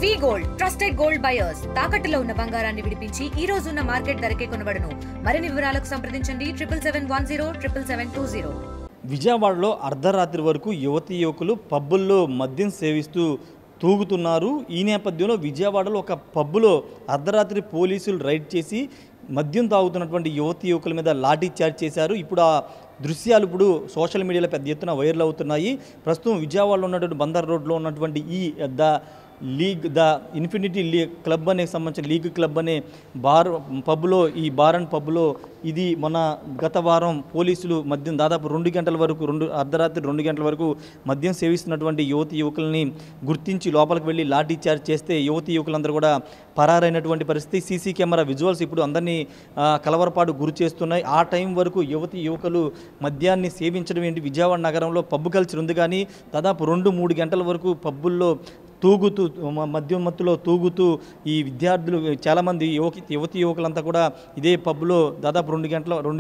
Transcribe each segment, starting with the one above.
వి gold trusted gold buyers తాకట్టులో ఉన్న బంగారాన్ని విడిపించి ఈ రోజు ఉన్న మార్కెట్ ధరకే కొనబడును. మరిన్ని వివరాలకు సంప్రదించండి 7710772020. విజయవాడలో అర్ధరాత్రి వరకు యువతీ యువకులు పబ్బుల్లో మద్యం సేవిస్తూ తూగుతున్నారు. ఈ నేపథ్యంలో విజయవాడలో ఒక పబ్బులో అర్ధరాత్రి పోలీసులు రైడ్ చేసి మద్యం తాగుతున్నటువంటి యువతీ యువకుల మీద లాఠీ చార్జ్ చేశారు. ఇప్పుడు ఆ దృశ్యాలు సోషల్ మీడియాలో పెద్ద ఎత్తున వైరల్ అవుతున్నాయి. ప్రస్తుతం విజయవాడలో ఉన్నటువంటి బందర్ రోడ్లో ఉన్నటువంటి ద ఇన్ఫినిటీ క్లబ్ అనే సంబంధించిన లీగ్ క్లబ్ అనే పబ్లో ఈ బార్ అండ్ పబ్లో ఇది మన గత వారం పోలీసులు మద్యం దాదాపు అర్ధరాత్రి 2 గంటల వరకు మద్యం సేవిస్తున్నటువంటి యువతీ యువకులని గుర్తించి లోపలికి వెళ్ళి లాఠీ చార్జ్ చేస్తే యువతీ యువకులందరూ కూడా పరారైనటువంటి పరిస్థితి. సీసీ కెమెరా విజువల్స్ ఇప్పుడు అందరినీ కలవరపాటు గురి చేస్తున్నాయి. ఆ టైం వరకు యువతీ యువకులు మద్యాన్ని సేవించడం ఏంటి? విజయవాడ నగరంలో పబ్బు కల్చర్ ఉంది, కానీ దాదాపు 2-3 గంటల వరకు పబ్బుల్లో తూగుతూ మద్యం మత్తులో తూగుతూ ఈ విద్యార్థులు చాలామంది యువతీ యువకులంతా కూడా ఇదే పబ్లో దాదాపు 2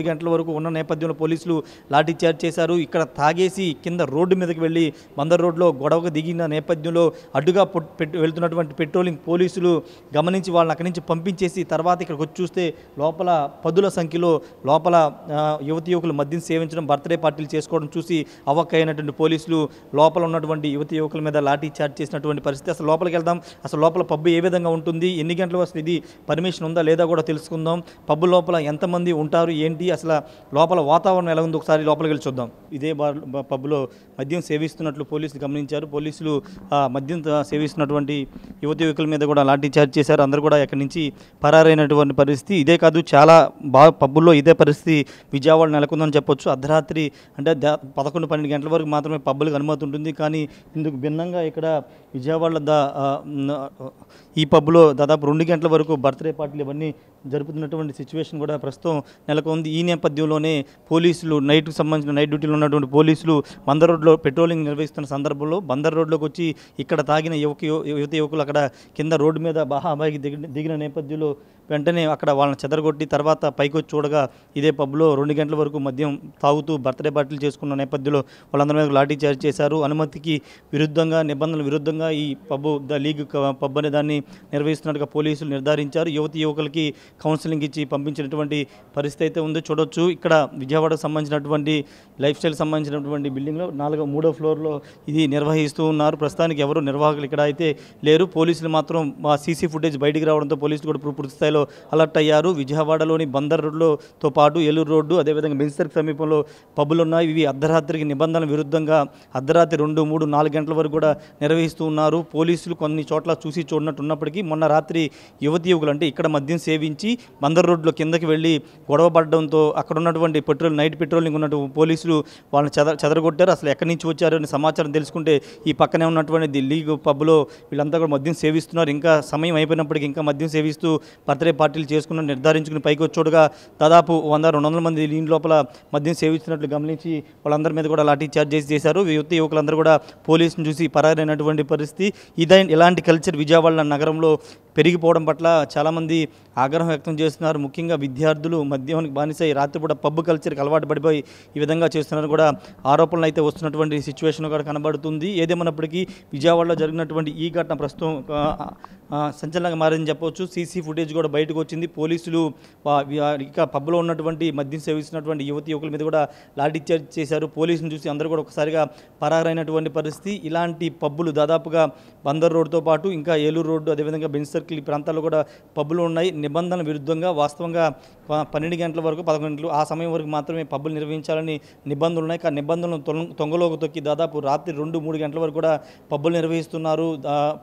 గంటల వరకు ఉన్న నేపథ్యంలో పోలీసులు లాఠీ చార్జ్ చేశారు. ఇక్కడ తాగేసి కింద రోడ్డు మీదకి వెళ్ళి బందర్ రోడ్లో గొడవకు దిగిన నేపథ్యంలో అడ్డుగా వెళ్తున్నటువంటి పెట్రోలింగ్ పోలీసులు గమనించి వాళ్ళని అక్కడి నుంచి పంపించేసి తర్వాత ఇక్కడికి వచ్చి చూస్తే లోపల 10ల సంఖ్యలో లోపల యువతీ యువకులు మద్యం సేవించడం, బర్త్డే పార్టీలు చేసుకోవడం చూసి అవక్కైనటువంటి పోలీసులు లోపల ఉన్నటువంటి యువతీ యువకుల మీద లాఠీ చార్జ్ చేసినటువంటి పరిస్థితి. అసలు లోపలికి వెళ్దాం, అసలు లోపల పబ్బు ఏ విధంగా ఉంటుంది, ఎన్ని గంటలకు అసలు ఇది పర్మిషన్ ఉందా లేదా కూడా తెలుసుకుందాం. పబ్బు లోపల ఎంతమంది ఉంటారు ఏంటి, అసలు లోపల వాతావరణం ఎలా ఉంది ఒకసారి లోపలికి వెళ్ళి చూద్దాం. ఇదే పబ్లో మద్యం సేవిస్తున్నట్లు పోలీసులు గమనించారు. పోలీసులు మద్యం సేవిస్తున్నటువంటి యువతి యువకుల మీద కూడా లాఠీ చార్జ్ చేశారు. అందరూ కూడా ఎక్కడి నుంచి పరారైనటువంటి పరిస్థితి. ఇదే కాదు, చాలా పబ్బుల్లో ఇదే పరిస్థితి విజయవాడ నెలకొందని చెప్పొచ్చు. అర్ధరాత్రి అంటే 11-12 గంటల వరకు మాత్రమే పబ్బులకు అనుమతి ఉంటుంది. కానీ ఇందుకు భిన్నంగా ఇక్కడ విజయవాడలో ఈ పబ్లో దాదాపు 2 గంటల వరకు బర్త్డే పార్టీలు ఇవన్నీ జరుపుతున్నటువంటి సిచ్యువేషన్ కూడా ప్రస్తుతం నెలకొంది. ఈ నేపథ్యంలోనే పోలీసులు నైట్కి సంబంధించిన నైట్ డ్యూటీలో ఉన్నటువంటి పోలీసులు బందర్ రోడ్లో పెట్రోలింగ్ నిర్వహిస్తున్న సందర్భంలో బందర్ రోడ్లోకి వచ్చి ఇక్కడ తాగిన యువతి యువకులు అక్కడ కింద రోడ్డు మీద బాహాబాయికి దిగిన నేపథ్యంలో వెంటనే అక్కడ వాళ్ళని చెదరగొట్టి తర్వాత పైకి వచ్చి చూడగా ఇదే పబ్లో 2 గంటల వరకు మద్యం తాగుతూ బర్త్డే పార్టీలు చేసుకున్న నేపథ్యంలో వాళ్ళందరి మీద లాఠీ చార్జ్ చేశారు. అనుమతికి విరుద్ధంగా, నిబంధనల విరుద్ధంగా ఈ లీగ్ పబ్ అనే దాన్ని నిర్వహిస్తున్నట్టుగా పోలీసులు నిర్ధారించారు. యువతి యువకులకి కౌన్సిలింగ్ ఇచ్చి పంపించినటువంటి పరిస్థితి అయితే ఉందో చూడొచ్చు. ఇక్కడ విజయవాడకు సంబంధించినటువంటి లైఫ్ స్టైల్ సంబంధించినటువంటి బిల్డింగ్లో 3వ ఫ్లోర్లో ఇది నిర్వహిస్తూ ఉన్నారు. ప్రస్తుతానికి ఎవరు నిర్వాహకులు ఇక్కడ అయితే లేరు. పోలీసులు మాత్రం సీసీ ఫుటేజ్ బయటికి రావడంతో పోలీసులు కూడా పూర్తి స్థాయిలో అలర్ట్ అయ్యారు. విజయవాడలోని బందర్ రోడ్లతో పాటు ఏలూరు రోడ్డు, అదేవిధంగా బెంచ్ సమీపంలో పబ్బులు ఉన్నాయి. ఇవి అర్ధరాత్రికి నిబంధనల విరుద్ధంగా అర్ధరాత్రి 2, 3, 4 గంటల వరకు కూడా నిర్వహిస్తూ ఉన్నారు. పోలీసులు కొన్ని చోట్ల చూసి చూడనట్టు ఉన్నప్పటికీ మొన్న రాత్రి యువతి యువకులు అంటే ఇక్కడ మద్యం సేవించి బందర్ రోడ్లో కిందకి వెళ్ళి గొడవ పడడంతో అక్కడ ఉన్నటువంటి నైట్ పెట్రోలింగ్ ఉన్నటువంటి పోలీసులు వాళ్ళని చెదరగొట్టారు. అసలు ఎక్కడి నుంచి వచ్చారు అని సమాచారం తెలుసుకుంటే ఈ పక్కనే ఉన్నటువంటి లీగ్ పబ్లో వీళ్ళంతా కూడా మద్యం సేవిస్తున్నారు. ఇంకా సమయం అయిపోయినప్పటికీ ఇంకా మద్యం సేవిస్తూ బర్త్డే పార్టీలు చేసుకున్న నిర్ధారించుకుని పైకి వచ్చోడుగా దాదాపు 100-200 మంది దీని లోపల మద్యం సేవిస్తున్నట్లు గమనించి వాళ్ళందరి మీద కూడా లాఠీ చార్జ్ చేశారు. యువతి యువకులందరూ కూడా పోలీసును చూసి పరారైనటువంటి పరిస్థితి. ఇలాంటి కల్చర్ విజయవాడ నగరంలో పెరిగిపోవడం పట్ల చాలామంది ఆగ్రహం వ్యక్తం చేస్తున్నారు. ముఖ్యంగా విద్యార్థులు మద్యానికి బానిసై రాత్రిపూట పబ్ కల్చర్కి అలవాటు పడిపోయి ఈ విధంగా చేస్తున్నారు కూడా ఆరోపణలు అయితే వస్తున్నటువంటి సిచ్యువేషన్ కూడా కనబడుతుంది. ఏదేమన్నప్పటికీ విజయవాడలో జరిగినటువంటి ఈ ఘటన ప్రస్తుతం సంచలనంగా మారిందని చెప్పవచ్చు. సీసీ ఫుటేజ్ కూడా బయటకు వచ్చింది. పోలీసులు ఇక పబ్లో ఉన్నటువంటి మద్యం సేవిస్తున్నటువంటి యువతి యువకుల మీద కూడా లాఠీ చార్జ్ చేశారు. పోలీసులు చూసి అందరూ కూడా ఒకసారిగా పరారైనటువంటి పరిస్థితి. ఇలాంటి పబ్బులు దాదాపుగా బందర్ రోడ్తో పాటు ఇంకా ఏలూరు రోడ్డు, అదేవిధంగా బెంచ్ సర్కిల్ ఈ ప్రాంతాల్లో కూడా పబ్బులు ఉన్నాయి. నిబంధనల విరుద్ధంగా వాస్తవంగా 12 గంటల వరకు 11 గంటలు ఆ సమయం వరకు మాత్రమే పబ్బులు నిర్వహించాలని నిబంధనలు ఉన్నాయి. కానీ నిబంధనలు తొంగలోకి తొక్కి దాదాపు రాత్రి 2-3 గంటల వరకు కూడా పబ్బులు నిర్వహిస్తున్నారు.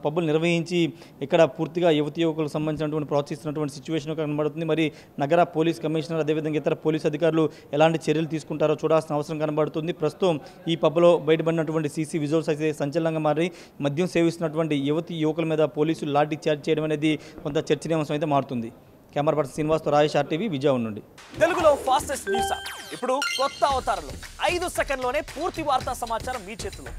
పబ్బులు నిర్వహించి ఇక్కడ పూర్తిగా యువతి యువకులకు సంబంధించినటువంటి ప్రోత్సహిస్తున్నటువంటి సిచ్యువేషన్ కనబడుతుంది. మరి నగర పోలీస్ కమిషనర్ అదేవిధంగా ఇతర పోలీస్ అధికారులు ఎలాంటి చర్యలు తీసుకుంటారో చూడాల్సిన అవసరం కనబడుతుంది. ప్రస్తుతం ఈ పబ్లో బయటపడినటువంటి సీసీ విజువల్స్ అయితే సంచలనంగా మారి మద్యం సేవిస్తున్నటువంటి యువతి యువకుల మీద పోలీసులు లాఠీ చార్జ్ చేయడం అనేది కొంత చర్చనీయాంశం అయితే మారుతుంది. కెమెరా పర్సన్ శ్రీనివాస్తో రాజేష్ RTV విజయవాడ నుండి. తెలుగులో ఫాస్టెస్ట్ న్యూస్ ఇప్పుడు కొత్త అవతారంలో 5 సెకండ్లోనే పూర్తి వార్తా సమాచారం మీ చేతిలో.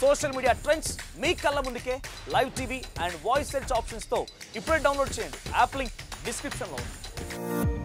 సోషల్ మీడియా ట్రెండ్స్ మీ కళ్ళ ముందుకే live TV and voice search ఆప్షన్స్తో ఇప్పుడే డౌన్లోడ్ చేయండి. యాప్ లింక్ డిస్క్రిప్షన్లో ఉంది.